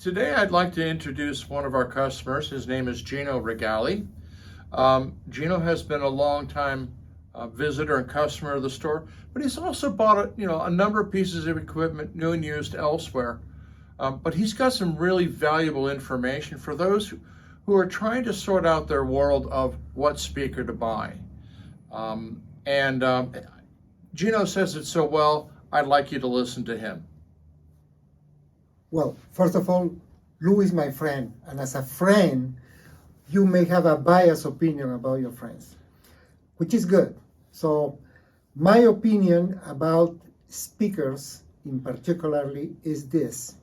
Today I'd like to introduce one of our customers. His name is Gino Regalli. Gino has been a long-time visitor and customer of the store, but he's also bought a number of pieces of equipment, new and used, elsewhere. But he's got some really valuable information for those who are trying to sort out their world of what speaker to buy. Gino says it so well, I'd like you to listen to him. Well, first of all, Lou is my friend, and as a friend, you may have a biased opinion about your friends, which is good. So my opinion about speakers in particularly is this.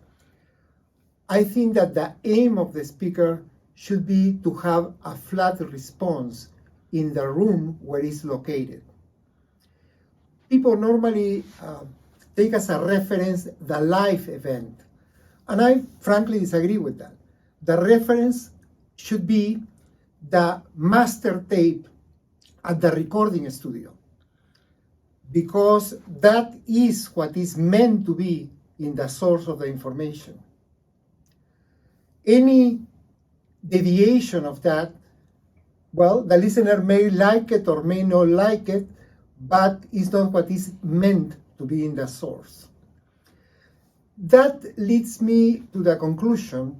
I think that the aim of the speaker should be to have a flat response in the room where it's located. People normally take as a reference the live event, and I frankly disagree with that. The reference should be the master tape at the recording studio, because that is what is meant to be in the source of the information. Any deviation of that, well, the listener may like it or may not like it, but it's not what is meant to be in the source. That leads me to the conclusion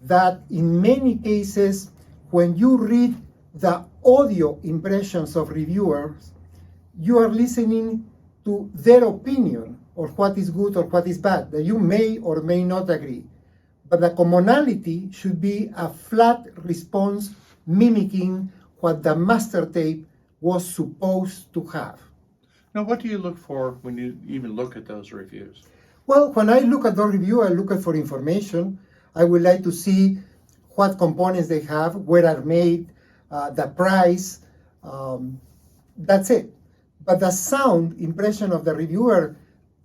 that in many cases, when you read the audio impressions of reviewers, you are listening to their opinion of what is good or what is bad, that you may or may not agree. But the commonality should be a flat response mimicking what the master tape was supposed to have. Now, what do you look for when you even look at those reviews? Well, when I look at the review, I look for information. I would like to see what components they have, where are made, the price. That's it. But the sound impression of the reviewer,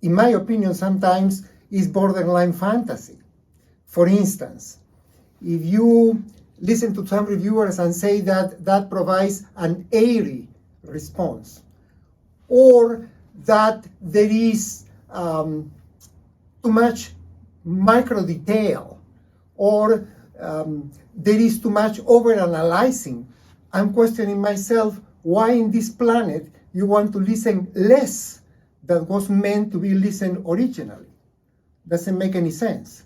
in my opinion, sometimes is borderline fantasy. For instance, if you listen to some reviewers and say that that provides an airy response, or that there is too much micro detail, or there is too much over-analyzing, I'm questioning myself why in this planet you want to listen less than was meant to be listened originally. Doesn't make any sense.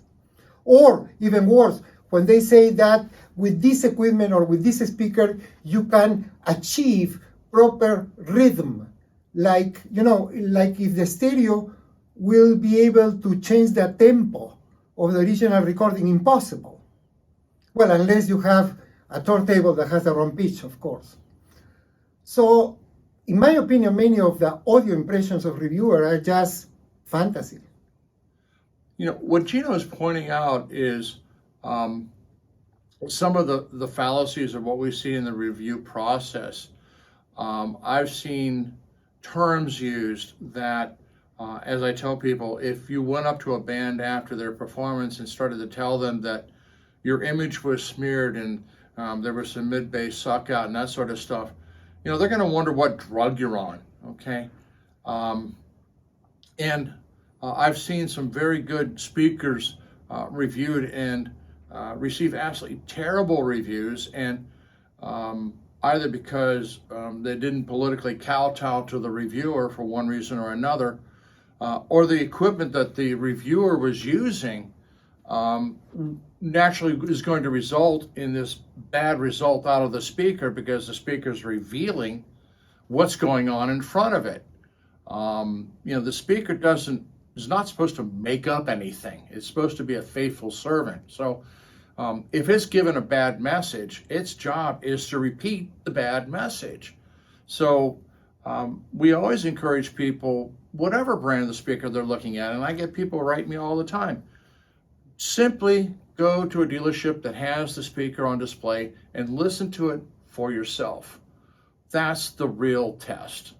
Or even worse, when they say that with this equipment or with this speaker, you can achieve proper rhythm. Like if the stereo will be able to change the tempo of the original recording, impossible. Well, unless you have a turntable that has the wrong pitch, of course. So, in my opinion, many of the audio impressions of reviewers are just fantasy. What Gino is pointing out is some of the fallacies of what we see in the review process. I've seen terms used that, as I tell people, if you went up to a band after their performance and started to tell them that your image was smeared and there was some mid-bass suck out and that sort of stuff, they're going to wonder what drug you're on, okay? I've seen some very good speakers reviewed and receive absolutely terrible reviews, and either because they didn't politically kowtow to the reviewer for one reason or another, or the equipment that the reviewer was using naturally is going to result in this bad result out of the speaker because the speaker is revealing what's going on in front of it. The speaker is not supposed to make up anything. It's supposed to be a faithful servant. So if it's given a bad message, its job is to repeat the bad message. So we always encourage people, whatever brand of the speaker they're looking at, and I get people write me all the time, simply go to a dealership that has the speaker on display and listen to it for yourself. That's the real test.